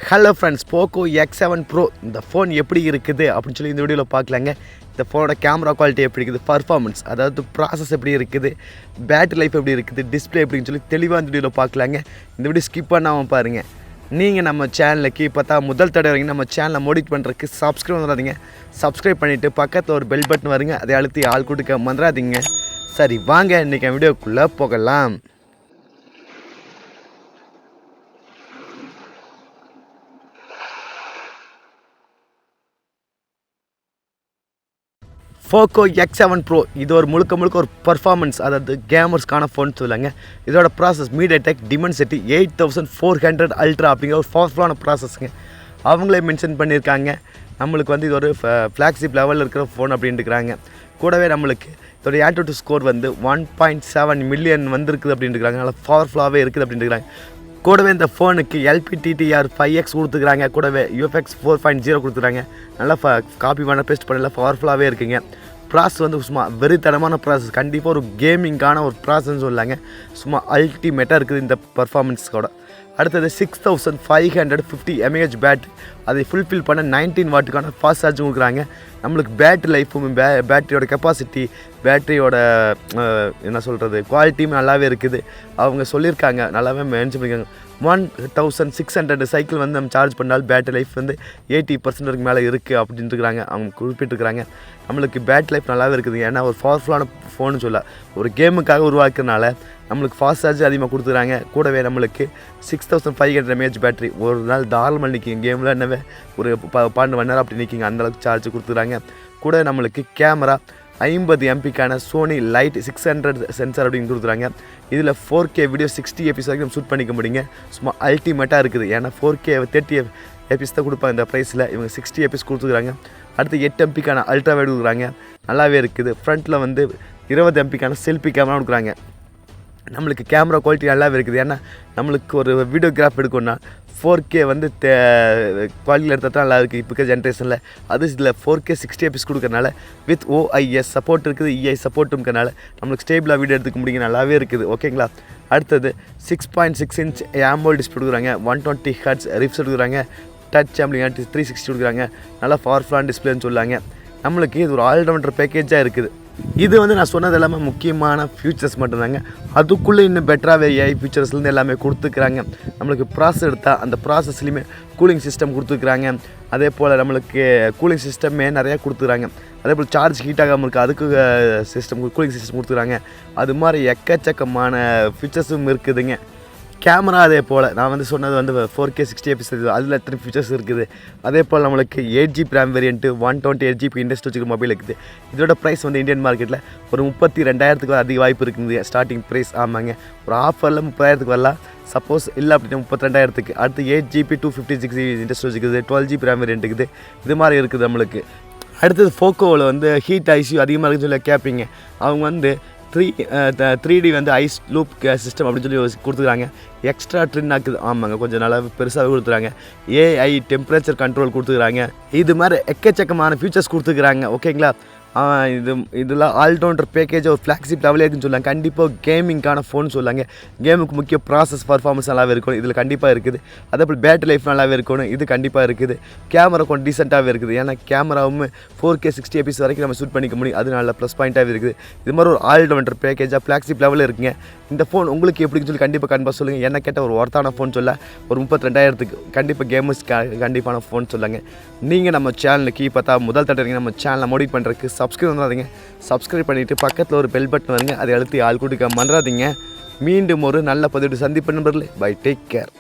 Hello friends, Poco X7 bro இந்த phone எப்படி இருக்குது அப்படின்னு சொல்லி இந்த வீடியோவில் பார்க்கலாங்க. இந்த ஃபோனோட கேமரா குவாலிட்டி எப்படி இருக்குது, பர்ஃபார்மன்ஸ் அதாவது ப்ராசஸ் எப்படி இருக்குது, பேட்டரி லைஃப் எப்படி இருக்குது, டிஸ்பிளே எப்படின்னு சொல்லி தெளிவாக இந்த வீடியோவில் பார்க்கலாங்க. இந்த வீடியோ ஸ்கிப் பண்ணாமல் பாருங்கள். நீங்கள் நம்ம சேனலுக்கு இப்போ தான் முதல் தடவை வரீங்க, நம்ம சேனலை மோடிட் பண்ணுறதுக்கு சப்ஸ்கிரைப் வந்துடாதீங்க. சப்ஸ்கிரைப் பண்ணிவிட்டு பக்கத்தில் ஒரு பெல் பட்டன் வருங்க, அதை அழுத்தி ஆள் கொடுக்க வந்துடாதீங்க. சரி வாங்க இன்றைக்கி வீடியோக்குள்ளே போகலாம். Poco X7 ப்ரோ இது ஒரு முழுக்க ஒரு பர்ஃபார்மன்ஸ், அதாவது கேமர்ஸ்க்கான ஃபோன் சொல்லுவாங்க. இதோட ப்ராசஸ் மீடியாடெக் டிமென்சிட்டி 8400 அல்ட்ரா அப்படிங்கிற ஒரு பவர்ஃபுல்லான ப்ராசஸ்ங்க. அவங்களே மென்ஷன் பண்ணியிருக்காங்க. நம்மளுக்கு இது ஒரு ஃப்ளாக்ஷிப் லெவலில் இருக்கிற ஃபோன் அப்படின்ட்டுருக்காங்க. கூடவே நம்மளுக்கு இதோட ஆன்டிடியூட் ஸ்கோர் 1.7 மில்லியன் வந்திருக்குது அப்படின்ட்டுருக்காங்க. நல்லா பவர்ஃபுல்லாகவே இருக்குது அப்படின்ட்டுருக்காங்க. கூடவே இந்த ஃபோனுக்கு LPTTR 5X கொடுத்துக்கிறாங்க. கூடவே UFX 4.0 கொடுத்துக்கிறாங்க. நல்லா காப்பி பண்ண பேஸ்ட் பண்ணல பவர்ஃபுல்லாகவே இருக்குங்க. ப்ராசஸ் சும்மா வெறித்தனமான ப்ராசஸ், கண்டிப்பாக ஒரு கேமிங்கான ஒரு ப்ராசஸ்ன்னு சொல்லாங்க. சும்மா அல்டிமேட்டாக இருக்குது இந்த பர்ஃபார்மன்ஸோட. அடுத்தது 6550 mAh பேட்ரி, அதை ஃபுல்ஃபில் பண்ண 19 வாட்டுக்கான ஃபாஸ்ட் சார்ஜ் கொடுக்குறாங்க. நம்மளுக்கு பேட்ரி லைஃபும் பேட்டரியோட கெப்பாசிட்டி, பேட்டரியோட என்ன சொல்கிறது குவாலிட்டியும் நல்லாவே இருக்குது. அவங்க சொல்லியிருக்காங்க, நல்லாவே மென்ஷன் பண்ணியிருக்காங்க. 1600 சைக்கிள் நம்ம சார்ஜ் பண்ணால் பேட்டரி லைஃப் 80% வரைக்கும் மேலே இருக்குது அப்படின்ட்டு இருக்கிறாங்க. அவங்க குறிப்பிட்டிருக்கிறாங்க. நம்மளுக்கு பேட்டரி லைஃப் நல்லாவே இருக்குது. ஏன்னா ஒரு பவர்ஃபுல்லான ஃபோன்னு சொல்ல ஒரு கேமுக்காக உருவாக்குறதுனால நம்மளுக்கு ஃபாஸ்ட் சார்ஜ் அதிகமாக கொடுத்துக்கிறாங்க. கூடவே நம்மளுக்கு 6500 mAh பேட்டரி, ஒரு நாள் தாராளமாக நிற்கிங்க. கேமில் என்னவே ஒரு 12 மணி நேரம் அப்படி நிற்கிங்க, அந்தளவுக்கு சார்ஜ் கொடுத்துக்கிறாங்க. கூட நம்மளுக்கு கேமரா 50 MPக்கான சோனி லைட் 600 சென்சார் அப்படின்னு கொடுக்குறாங்க. இதில் 4K வீடியோ 60 fps வரைக்கும் நம்ம ஷூட் பண்ணிக்க முடியுங்க. சும்மா அல்டிமேட்டாக இருக்குது. ஏன்னா 4K 30 fps தான் கொடுப்பாங்க இந்த ப்ரைஸில், இவங்க 60 fps கொடுத்துக்கிறாங்க. அடுத்து 8 MPக்கான அல்ட்ரா வைட் கொடுக்குறாங்க, நல்லாவே இருக்குது. ஃப்ரண்ட்டில் 20 MPக்கான செல்ஃபி கேமரா கொடுக்குறாங்க. நம்மளுக்கு கேமரா குவாலிட்டி நல்லாவே இருக்குது. ஏன்னா நம்மளுக்கு ஒரு வீடியோகிராஃப் எடுக்கணும்னா 4K குவாலிட்டியில் எடுத்தால் தான் நல்லா இருக்குது இப்போ ஜென்ரேஷனில். அது இதில் 4K 60 fps கொடுக்கறனால வித் OIS சப்போர்ட் இருக்குது, EI சப்போர்ட்டும் இருக்கிறனால நம்மளுக்கு ஸ்டேபிளாக வீடியோ எடுத்துக்க முடியுங்க, நல்லாவே இருக்குது. ஓகேங்களா. அடுத்தது 6.6 inch AMOLED டிஸ்பிளே கொடுக்குறாங்க. 120 Hz ரிஃப்ரெஷ் கொடுக்குறாங்க. டச் சாம்பிளிங் 360 கொடுக்குறாங்க. நல்லா பவர்ஃபுல்லான டிஸ்பிளேன்னு சொல்லாங்க. நம்மளுக்கு இது ஒரு ஆல்ரவுண்டர் பேக்கேஜாக இருக்குது. இது நான் சொன்னது எல்லாமே முக்கியமான ஃபியூச்சர்ஸ் மட்டும்தாங்க. அதுக்குள்ளே இன்னும் பெட்டராகவே AI ஃபியூச்சர்ஸ்லேருந்து எல்லாமே கொடுத்துக்கிறாங்க. நம்மளுக்கு ப்ராசஸ் எடுத்தால் அந்த ப்ராசஸ்லேயுமே கூலிங் சிஸ்டம் கொடுத்துக்கிறாங்க. அதே போல் நம்மளுக்கு கூலிங் சிஸ்டமே நிறையா கொடுத்துக்கிறாங்க. அதே போல் சார்ஜ் ஹீட் ஆகாமல் இருக்குது, அதுக்கு சிஸ்டம் கூலிங் சிஸ்டம் கொடுத்துக்கிறாங்க. அது மாதிரி எக்கச்சக்கமான ஃபியூச்சர்ஸும் இருக்குதுங்க. கேமரா அதே போல் நான் சொன்னது 4K 60 fps அதில் எத்தனை ஃபீச்சர்ஸ் இருக்குது. அதே போல் நம்மளுக்கு 8GB RAM வேரியண்ட்டு 128GB இண்டஸ்ட் வச்சுக்கிற மொபைல் இருக்குது. இதோட ப்ரைஸ் இந்தியன் மார்க்கெட்டில் ஒரு 32,000 அதிக வாய்ப்பு இருக்குது. ஸ்டார்டிங் ப்ரைஸ் ஆமாங்க, ஒரு ஆஃபரில் 30,000 வரலாம். சப்போஸ் இல்லை அப்படின்னா 32,000. அடுத்து 8GB 256GB இண்டஸ்ட் வச்சுக்குது, 12GB RAM variant இருக்குது. இது மாதிரி இருக்குது நம்மளுக்கு. அடுத்தது போக்கோவில் ஹீட் ஐசியூ அதிகமாக இருக்குன்னு சொல்லி கேட்பீங்க. அவங்க 3D ஐஸ் லூப் சிஸ்டம் அப்படின்னு சொல்லி கொடுத்துருக்காங்க. எக்ஸ்ட்ரா ட்ரின் ஆக்குது. ஆமாங்க, கொஞ்சம் நல்லா பெருசாகவே கொடுத்துருக்காங்க. AI டெம்பரேச்சர் கண்ட்ரோல் கொடுத்துக்கிறாங்க. இது மாதிரி எக்கச்சக்கமான ஃபியூச்சர்ஸ் கொடுத்துக்கிறாங்க. ஓகேங்களா. இதெல்லாம் ஆல்ரவுண்டர் பேக்கேஜ் ஒரு ஃப்ளாக்ஷிப் லெவலே இருக்குன்னு சொல்லாங்க. கண்டிப்பாக கேமிங்கான ஃபோன் சொல்லாங்க. கேமுக்கு முக்கிய ப்ராசஸ் பர்ஃபார்மன்ஸ் நல்லாவே இருக்கணும், இதில் கண்டிப்பாக இருக்குது. அதே போல் பேட்டரி லைஃப் நல்லாவே இருக்கணும், இது கண்டிப்பாக இருக்குது. கேமரா கொஞ்சம் டீசெண்டாகவே இருக்குது. ஏன்னா கேமராவும் 4K 60 fps வரைக்கும் நம்ம ஷூட் பண்ணிக்க முடியும், அது நல்ல ப்ளஸ் பாயிண்ட்டாகவே இருக்குது. இது மாதிரி ஒரு ஆல்ரவுண்டர் பேக்கேஜாக ஃப்ளாக்ஷிப் லெவலில் இருக்குங்க. இந்த ஃபோன் உங்களுக்கு எப்படின்னு சொல்லி கண்டிப்பாக சொல்லுங்கள். என்ன கேட்டால் ஒரு ஒர்த்தான ஃபோன் சொல்ல ஒரு 32,000 கண்டிப்பாக கேமர்ஸ் கண்டிப்பான ஃபோன் சொல்லுங்க. நீங்கள் நம்ம சேனலுக்கு இப்போ தான் முதல் தடவை நம்ம சேனலை மோடிட் பண்ணுறதுக்கு சப்ஸ்கிரைப் பண்ணாதீங்க. சப்ஸ்கிரைப் பண்ணிவிட்டு பக்கத்தில் ஒரு பெல் பட்டன் வருங்க, அதை அழுத்தி ஆள் கொடுக்க மறந்துடாதீங்க. மீண்டும் ஒரு நல்ல பதிவு சந்திப்பு நண்பர்களே. Bye, take care.